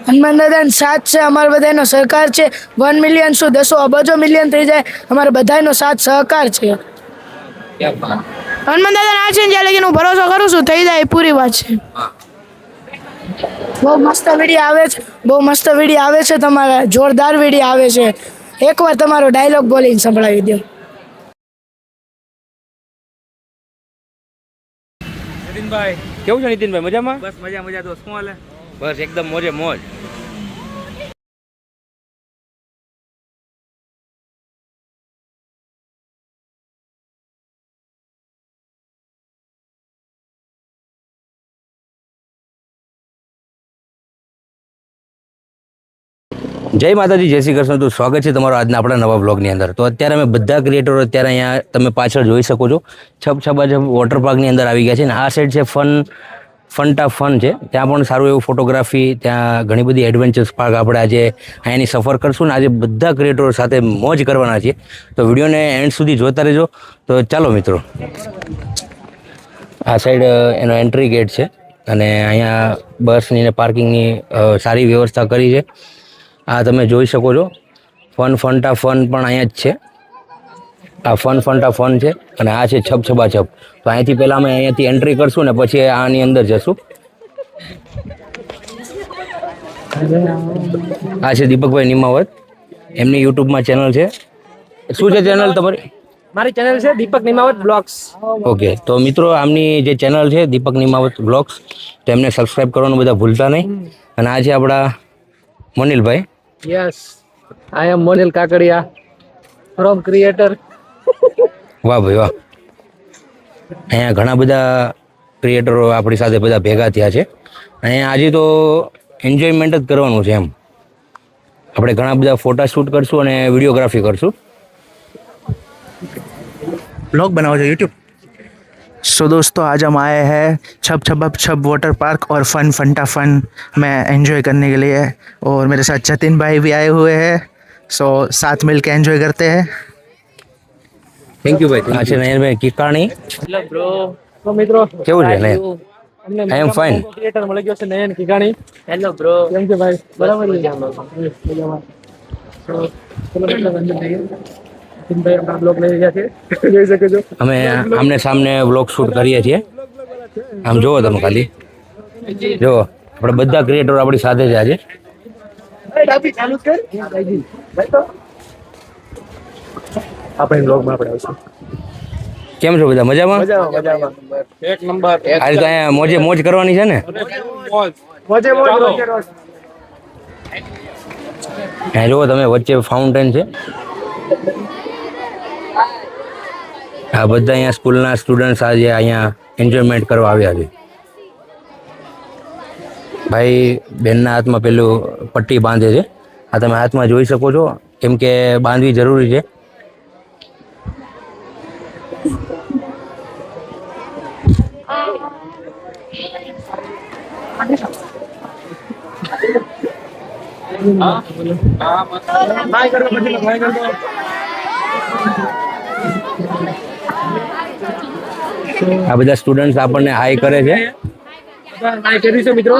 હનુમાન દાદાનો સાથ છે, અમારા બધાનો સહકાર છે. 1 મિલિયન શું 10 અબજો મિલિયન થઈ જાય, અમારા બધાનો સાથ સહકાર છે. હનુમાન દાદા ના છે ને જ્યાં લગીને હું ભરોસો કરું છું થઈ જાય, પૂરી વાત છે. બહુ મસ્ત વિડીયો આવે છે, બહુ મસ્ત વિડીયો આવે છે, તમારા જોરદાર વિડીયો આવે છે. એકવાર તમારો ડાયલોગ બોલીને સંભળાવી દો. નીતિનભાઈ કેવું છે? નીતિનભાઈ મજામાં? બસ મજા મજા. તો શું હાલે? બસ એકદમ મોજે મોજ. જય માતાજી, જય શ્રી કૃષ્ણ. તો સ્વાગત છે તમારું આજના આપણા નવા બ્લોગની અંદર. તો અત્યારે અમે બધા ક્રિએટરો અત્યારે અહીંયા તમે પાછળ જોઈ શકો છો, છબછબાજબ વોટર પાર્કની અંદર આવી ગયા છે. ને આ સાઈડ છે ફનટા ફન છે, ત્યાં પણ સારું એવું ફોટોગ્રાફી, ત્યાં ઘણી બધી એડવેન્ચર્સ પાર્ક. આપણે આજે અહીંયાની સફર કરશું ને આજે બધા ક્રિએટરો સાથે મોજ કરવાના છીએ. તો વિડીયોને એન્ડ સુધી જોતા રહેજો. તો ચાલો મિત્રો, આ સાઈડ એનો એન્ટ્રી ગેટ છે અને અહીંયા બસની ને પાર્કિંગની સારી વ્યવસ્થા કરી છે. આ તમે જોઈ શકો છો, ફનટા ફન પણ અહીંયા જ છે. આ ફનટા ફન છે અને આ છે છબછબાછબ. તો અહીંથી પહેલાં અમે અહીંયાથી એન્ટ્રી કરશું ને પછી આની અંદર જશું. આ છે દીપકભાઈ નિમાવત, એમની યુટ્યુબમાં ચેનલ છે. શું છે ચેનલ તમારી? મારી ચેનલ છે દીપક નિમાવત બ્લોગ્સ. ઓકે, તો મિત્રો આમની જે ચેનલ છે દીપક નિમાવત બ્લોગ્સ, તો એમને સબસ્ક્રાઈબ કરવાનું બધા ભૂલતા નહીં. અને આ છે આપણા મોનિલભાઈ. Yes, I am Monil Kakadiya from creator. વાહ ભાઈ વાહ. અહીંયા ઘણા બધા ક્રિએટરો આપણી સાથે બધા ભેગા થયા છે. અહીંયા આજે તો એન્જોયમેન્ટ જ કરવાનું છે એમ. આપણે ઘણા બધા ફોટા શૂટ કરશું અને વિડીયોગ્રાફી કરશું. ब्लॉग बनाओ जो यूट्यूब। सो दोस्तों, आज हम आए हैं छब छबब छब वाटर पार्क और फंटा फन में एंजॉय करने के लिए, और मेरे साथ जतिन भाई भी आए हुए हैं। सो साथ मिलकर एंजॉय करते हैं। થેન્ક યુ ભાઈ. આ છે નયનભાઈ કિકાણી. Hello bro. તો મિત્રો કેવું છે નયન? અમને I am fine. ક્રિએટર મળી ગયો છે નયન કિકાણી. Hello bro. કેમ છે ભાઈ? બરાબર મજામાં. તો ચલો મિત્રો અંદર જઈએ. ભાઈ આપણા બ્લોગ લઈ રહ્યા છે, જોઈ શકો છો. અમે આમને સામને વ્લોગ શૂટ કરીએ છીએ. આમ જુઓ તમે ખાલી જુઓ, આપણે બધા ક્રિએટરો આપણી સાથે જ આજે. આપણે બ્લોગમાં આપણે આવશું. કેમ છો બધા? મજામાં? મજામાં એક નંબર. આજે તો અહીંયા મોજે મોજ કરવાની છે ને? મોજે મોજ. અહીંયા જુઓ તમે, વચ્ચે ફાઉન્ટેન છે. આ બધા અહીંયા સ્કૂલના સ્ટુડન્ટ્સ આજે અહીંયા એન્જોયમેન્ટ કરવા આવ્યા છે. ભાઈ બેનના હાથમાં પેલું પટ્ટી બાંધે છે. આ તમે હાથમાં જોઈ શકો છો, કેમ કે બાંધવી જરૂરી છે. આ બધા સ્ટુડન્ટ્સ આપણને હાઈ કરે છે. હાઈ કરી છે મિત્રો.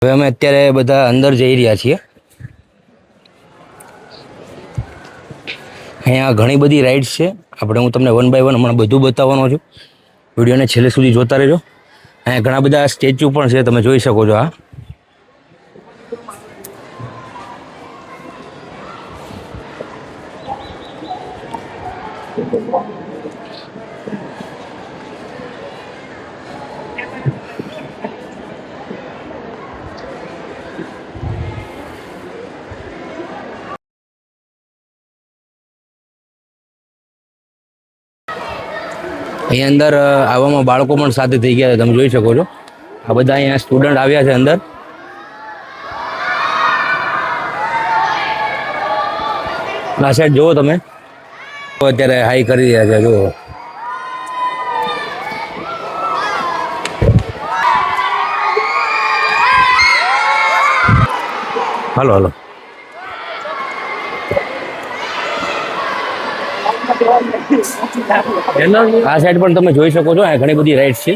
હવે અમે અત્યારે બધા અંદર જઈ રહ્યા છીએ. અહીંયા ઘણી બધી રાઇડ્સ છે. હું તમને 1 બાય 1 હમણાં બધું બતાવવાનો છું. વિડીયોને છેલ્લે સુધી જોતા રહેજો. અહીંયા ઘણા બધા સ્ટેચ્યુ પણ છે, તમે જોઈ શકો છો. અહીંયા અંદર આવવામાં બાળકો પણ સાથે થઈ ગયા છે, તમે જોઈ શકો છો. આ બધા અહીંયા સ્ટુડન્ટ આવ્યા છે અંદર. આ સાઈડ જુઓ તમે, અત્યારે હાઈ કરી રહ્યા છે. જુઓ, હાલો હાલો. આ સાઈડ પણ તમે જોઈ શકો છો, આ ઘણી બધી રાઇડ્સ છે.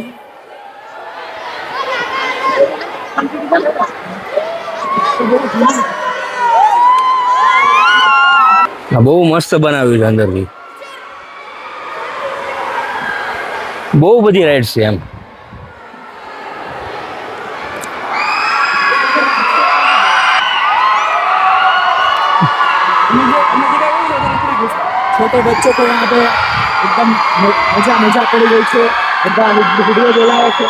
આ બહુ મસ્ત બનાવ્યું છે અંદરથી. બહુ બધી રાઇડ્સ છે એમ. छोटे बच्चों को यहाँ पे एकदम मजा पड़ी गई है. બધા વિડીયો બોલાવે છે.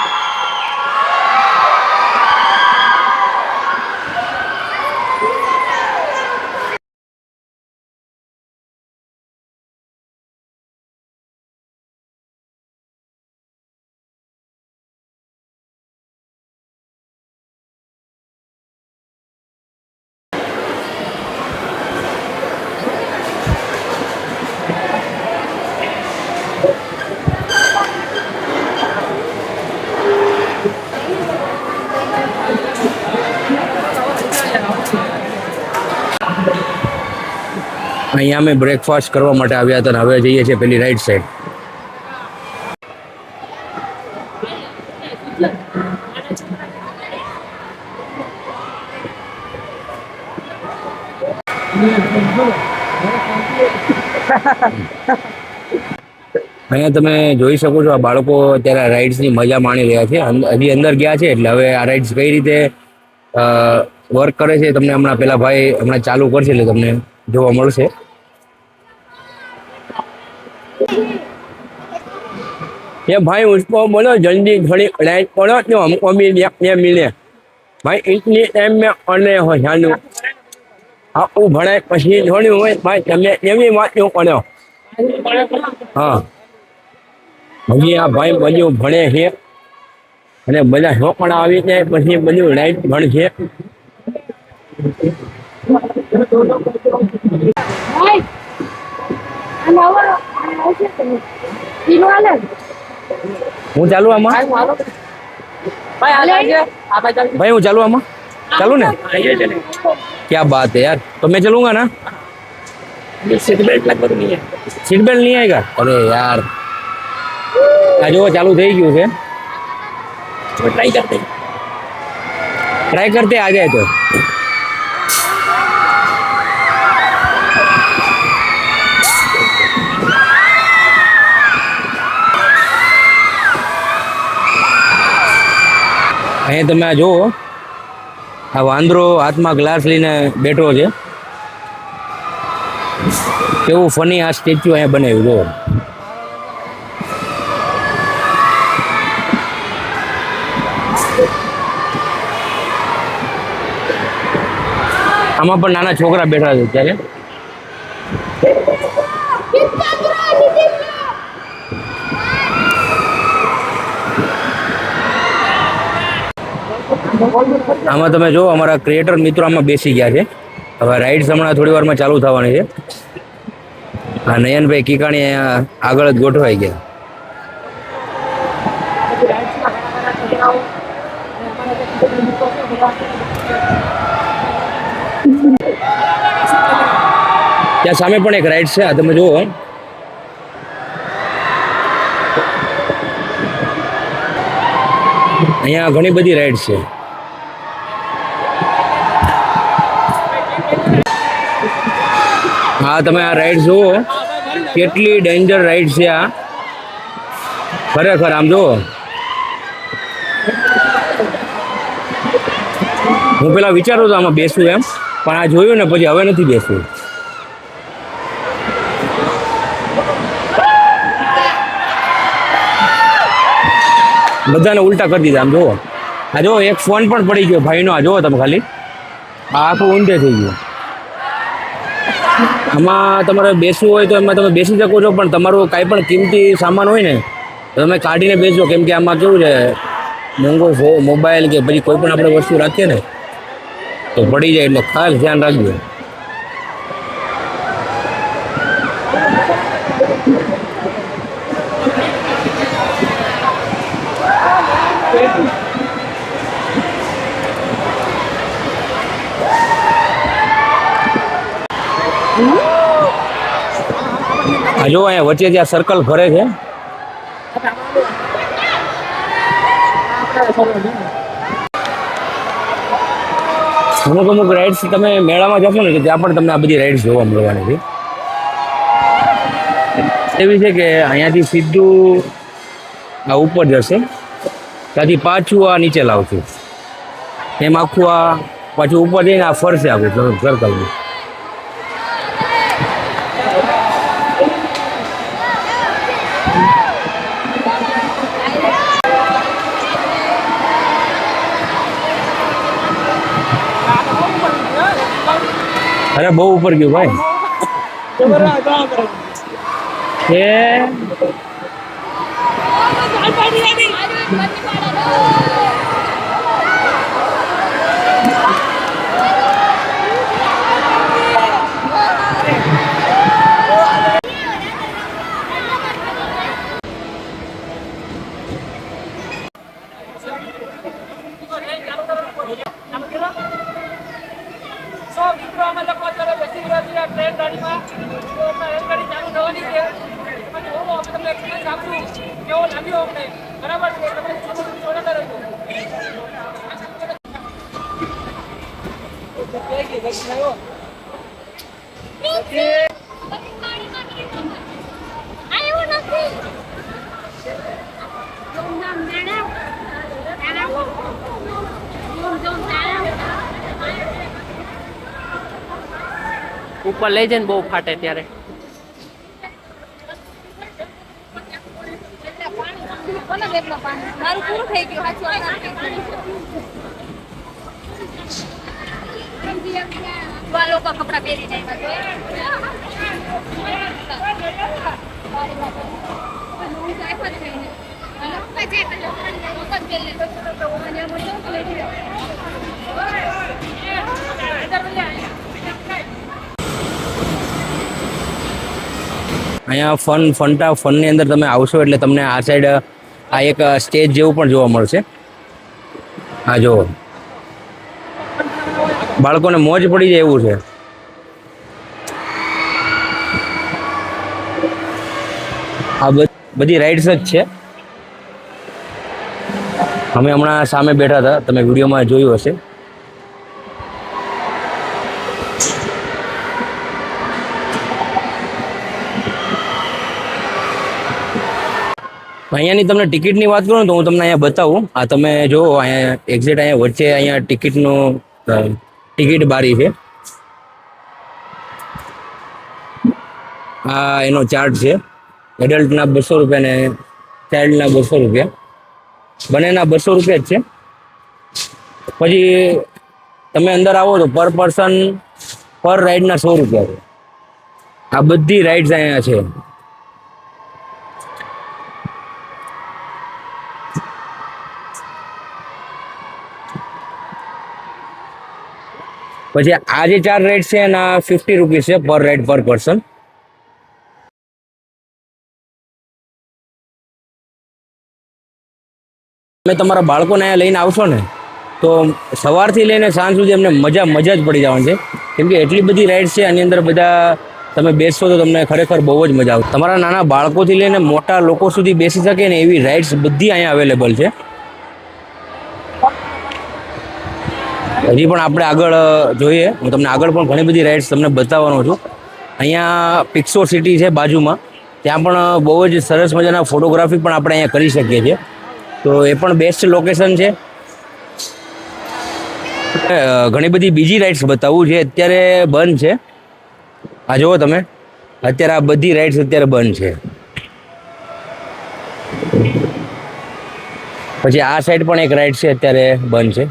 અહીંયા અમે બ્રેકફાસ્ટ કરવા માટે આવ્યા હતા અને હવે જઈએ છીએ પેલી રાઈટ સાઈડ. અહીંયા તમે જોઈ શકો છો, આ બાળકો અત્યારે રાઇડ્સની મજા માણી રહ્યા છે. હજી અંદર ગયા છે એટલે હવે આ રાઇડ્સ કઈ રીતે વર્ક કરે છે તમને હમણાં પેલા ભાઈ હમણાં ચાલુ કરશે એટલે તમને જોવા મળશે. ये भाई उसको बोलो जल्दी घड़ी लाइट पड़ो तो हमको भी देखने मिले भाई. इतनी टाइम में अने हो जानु आपू भणाय પછી થોડી હોય ભાઈ તમે એવી વાતો કરો. હા હજી આ ભાઈ બધું ભણે છે અને બધા છોકરા આવી જાય પછી બધું લાઈટ ભણશે. હું ચાલુ આમાં भाई હું ચાલू આમાં ચાलू ને क्या बात है यार. तो मैं चलूंगा ना. सीट बेल्ट लगभग नहीं है. सीट बेल्ट नहीं आएगा. अरे यार આ જો ચાલુ થઈ ગયું છે. ट्राई करते आ जाए तो. અહીંયા તમે આ જુઓ, આ વાંદરો હાથમાં ગ્લાસ લઈને બેઠો છે. કેવું ફની આ સ્ટેચ્યુ અહીંયા બનાવ્યું જુઓ. આમાં પણ નાના છોકરા બેઠા છે અત્યારે. આમાં તમે જો અમારા ક્રિએટર મિત્રો આમાં બેસી ગયા છે. હવે રાઇડ્સ હમણાં થોડી વારમાં ચાલુ થવાની છે. આ નયનભાઈ કીકાણી અહીંયા આગળ જ ગોઠવાઈ ગયા. ત્યાં સામે પણ એક રાઇડ છે, આ તમે જુઓ. અહીંયા ઘણી બધી રાઇડ છે. હા તમે આ રાઇડ જુઓ, કેટલી ડેન્જર રાઇડ છે આ. ખરેખર આમ જુઓ, હું પેલા વિચારું હતો આમાં બેસું એમ, પણ આ જોયું ને પછી હવે નથી બેસવું. બધાને ઉલટા કરી દીધા. આમ જુઓ, આ જુઓ એક ફોન પણ પડી ગયો ભાઈનો. આ જુઓ તમે ખાલી, આ આખું ઊંધે થઈ ગયું. આમાં તમારે બેસવું હોય તો એમાં તમે બેસી શકો છો, પણ તમારું કાંઈ પણ કિંમતી સામાન હોય ને તો તમે કાઢીને બેસજો. કેમ કે આમાં કેવું છે, મોંઘો મોબાઈલ કે પછી કોઈ પણ આપણે વસ્તુ રાખીએ ને તો પડી જાય, એટલે ખાસ ધ્યાન રાખજો. આ જો અહીંયા વચ્ચે જ્યાં સર્કલ ફરે છે અમુક રાઇડ્સ તમે મેળામાં જશો ને કે ત્યાં પણ તમને આ બધી રાઇડ્સ જોવા મળવાની છે. એવી છે કે અહીંયાથી સીધું આ ઉપર જશે, ત્યાંથી પાછું આ નીચે લાવશું, એમ આખું આ પાછું ઉપર જઈને આ ફરશે આખું સર્કલમાં. અરે બહુ ઉપર ગયું ભાઈ. ઉપર લઈ જઈને બહુ ફાટે ત્યારે. મારું પૂરું થઈ ગયું લોકો કપડા પહેરી અહીંયા ફંટા ફનની અંદર તમે આવશો એટલે તમને આ સાઈડ આ એક સ્ટેજ જેવું પણ જોવા મળશે. આ જો બાળકોને મોજ પડી જાય એવું છે. આ બધી રાઇડ્સ જ છે. અમે હમણાં સામે બેઠા હતા, તમે વિડીયોમાં જોયું હશે. અહીંયાની તમને ટિકિટની વાત કરું તો હું તમને અહીંયા બતાવું. આ તમે જો અહીંયા એક્ઝેક્ટ અહીંયા વચ્ચે અહીંયા ટિકિટ બારી છે. આ એનો ચાર્જ છે. એડલ્ટના 200 રૂપિયા ને ચાઇલ્ડના 200 રૂપિયા, બંનેના 200 રૂપિયા જ છે. પછી તમે અંદર આવો તો પર પર્સન પર રાઇડના 100 રૂપિયા છે. આ બધી રાઇડ્સ અહીંયા છે. પછી આ જે 4 રાઇડ છે એના 50 રૂપીસ છે પર રાઇડ પર પર્સન. તમે તમારા બાળકોને અહીંયા લઈને આવશો ને તો સવારથી લઈને સાંજ સુધી એમને મજા જ પડી જવાની છે, કેમ કે એટલી બધી રાઇડ્સ છે. આની અંદર બધા તમે બેસશો તો તમને ખરેખર બહુ જ મજા આવશે. તમારા નાના બાળકોથી લઈને મોટા લોકો સુધી બેસી શકે ને એવી રાઇડ્સ બધી અહીંયા અવેલેબલ છે. હજી પણ આપણે આગળ જોઈએ, હું તમને આગળ પણ ઘણી બધી રાઇડ્સ તમને બતાવવાનો છું. અહીંયા પિક્સો સિટી છે બાજુમાં, ત્યાં પણ બહુ જ સરસ મજાના ફોટોગ્રાફી પણ આપણે અહીંયા કરી શકીએ છીએ. તો એ પણ બેસ્ટ લોકેશન છે. ઘણી બધી બીજી રાઇડ્સ બતાવું જે અત્યારે બંધ છે. આ જુઓ તમે, અત્યારે આ બધી રાઇડ્સ અત્યારે બંધ છે. પછી આ સાઈડ પણ એક રાઇડ છે અત્યારે બંધ છે.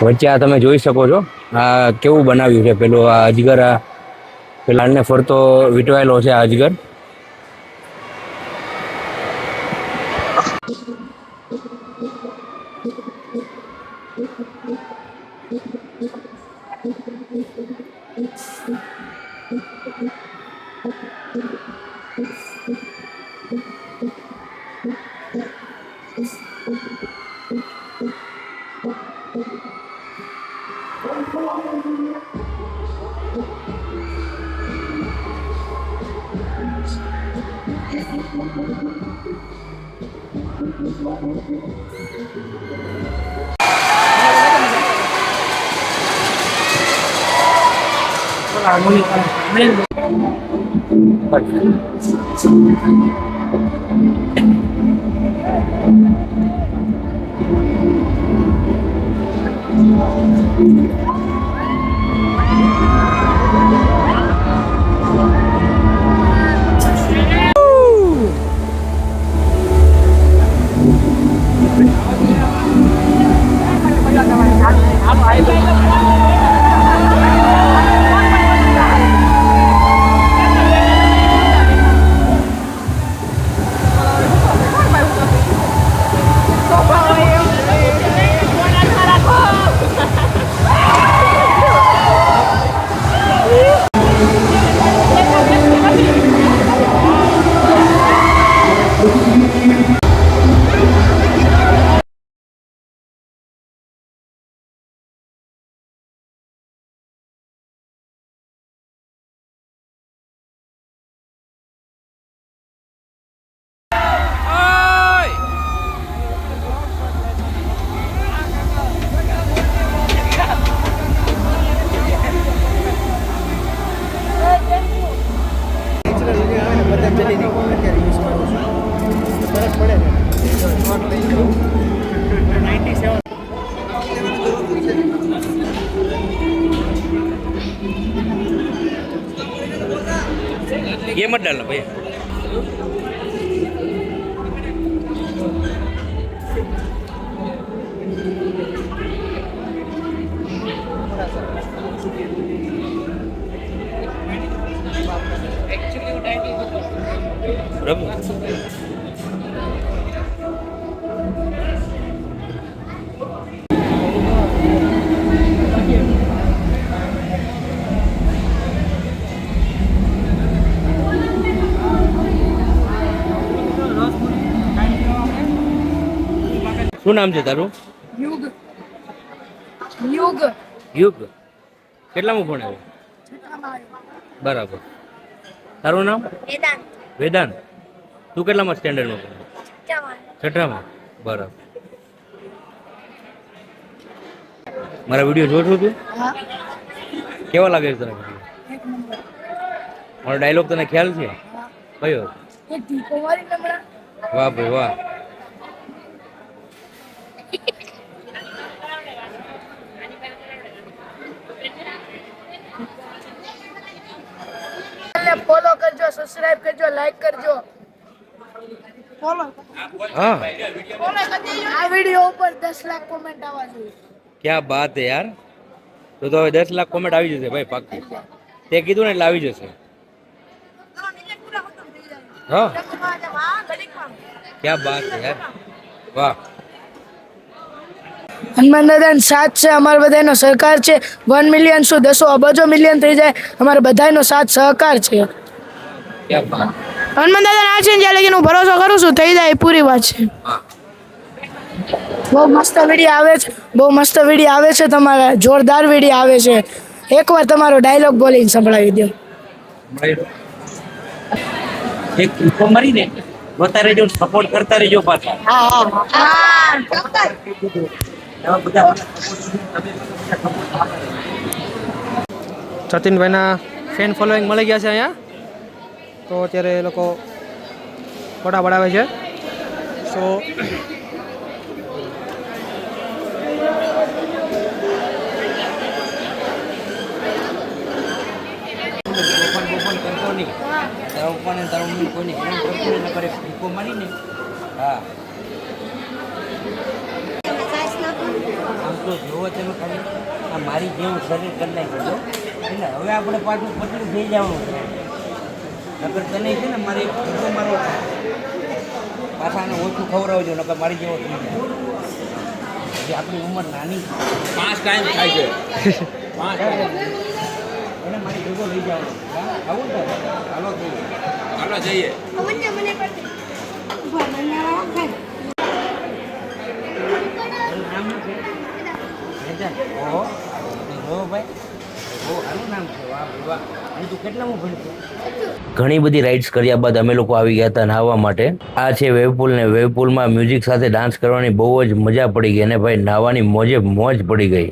વચ્ચે આ તમે જોઈ શકો છો આ કેવું બનાવ્યું છે. પેલું આ અજગર, આ પેલાને ફરતો વીંટવાયેલો છે આ અજગર. ये मत डालना भैया. बराबर. શું નામ છે તારું? યુગ યુગ યુગ. કેટલામું ભણે? બરાબર. તારું નામ? वेदांत વેદાંત. તું કેટલામાં સ્ટેન્ડર્ડમાં ભણે? जवान છઠ્ઠામાં. બરાબર. મારા વિડીયો જોયો છું તું? હા કેવા લાગે છે તને વિડીયો? એક નંબર મારો ડાયલોગ તને ખ્યાલ છે? કયો? એક ટીકો મારી નમણા વાહ ભાઈ વાહ. ફોલો કરજો, સબસ્ક્રાઇબ કરજો, લાઈક કરજો. ફોલો હા, આ વિડિયો ઉપર 10 લાખ કોમેન્ટ આવવા જોઈએ. ક્યાં બાત હે યાર. તો હવે 10 લાખ કોમેન્ટ આવી જશે ભાઈ, પાક્કી. તે કીધું ને એટલે આવી જશે. હા, ક્યાં બાત હે યાર. વાહ. હનુમાન દાદાનો સાથ છે, અમારા બધાનો સહકાર છે. 1 મિલિયન શું 10 અબજો મિલિયન થઈ જાય, અમારા બધાનો સાથ સહકાર છે. ક્યાં બાત. હનુમાન દાદા આ છે ને જ્યાં લગીને હું ભરોસો કરું છું થઈ જાય, એ પૂરી વાત છે. બહુ મસ્ત વિડીયો આવે છે, બહુ મસ્ત વિડીયો આવે છે તમારા, જોરદાર વિડીયો આવે છે. એકવાર તમારો ડાયલોગ બોલીને સંભળાવી દો. એક ટીકો મારીને જોતા રહેજો, સપોર્ટ કરતા રહેજો પાછા. એવા બધા સચિનભાઈના ફેન ફોલોઈંગ મળી ગયા છે અહીંયા, તો અત્યારે એ લોકો ફોટા પડાવે છે. સો તારા પપ્પાને તારા મમ્મી કોઈને હેરાન કરતો નહીં, નકર એક ટીકો મારીને. હા, આમ તો જોવો તમે ખાલી આ મારી જેવું શરીર કરી નાખ્યું એટલે હવે આપણે પાછું પતલું થઈ જવાનું છે. નકર તને છે ને મારે એક ટીકો મારવો છે, પાછા આને ઓછું ખવડાવજો, નકર મારી જેવો થઈ જાય. હજી આપણી ઉંમર નાની છે. 5 ટાઈમ થાય છે. 5 ટાઈમ એને મારી ભેગો લઈ જવાનો. હા, આવું ને હાલો જઈએ. હાલો જઈએ. નામ છે વેદાંત. ઓહો, ભાઈ બહુ સારું નામ છે. વાહ ભાઈ વાહ. ઘણી બધી રાઇડ્સ કર્યા બાદ અમે લોકો આવી ગયા હતા નાહવા માટે. આ છે વેવ પુલ ને વેવ પુલમાં મ્યુઝિક સાથે ડાન્સ કરવાની બહુ જ મજા પડી ગઈ અને ભાઈ નાહવાની મોજે મોજ પડી ગઈ.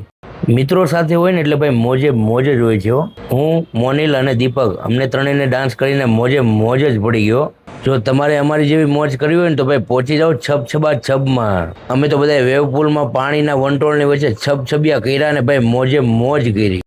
મિત્રો સાથે હોય ને એટલે ભાઈ મોજે મોજ જ હોય છે. હું, મોનિલ અને દીપક અમને ત્રણેયને ડાન્સ કરીને મોજે મોજ જ પડી ગયો. જો તમારે અમારી જેવી મોજ કરવી હોય ને તો ભાઈ પહોંચી જાઓ છબછબા છબમાં. અમે તો બધા વેવ પુલમાં પાણીના વંટોળની વચ્ચે છબછબિયા કર્યા ને ભાઈ મોજે મોજ કરી.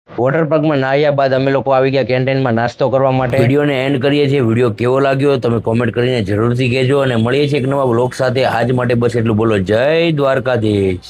વોટર પાર્કમાં નાહ્યા બાદ અમે લોકો આવી ગયા કેન્ટીનમાં નાસ્તો કરવા માટે. વિડીયોને એન્ડ કરીએ છીએ. વિડીયો કેવો લાગ્યો તમે કોમેન્ટ કરીને જરૂરથી કહેજો અને મળીએ છીએ એક નવા બ્લોગ સાથે. આજ માટે બસ એટલું બોલો. જય દ્વારકાધીશ.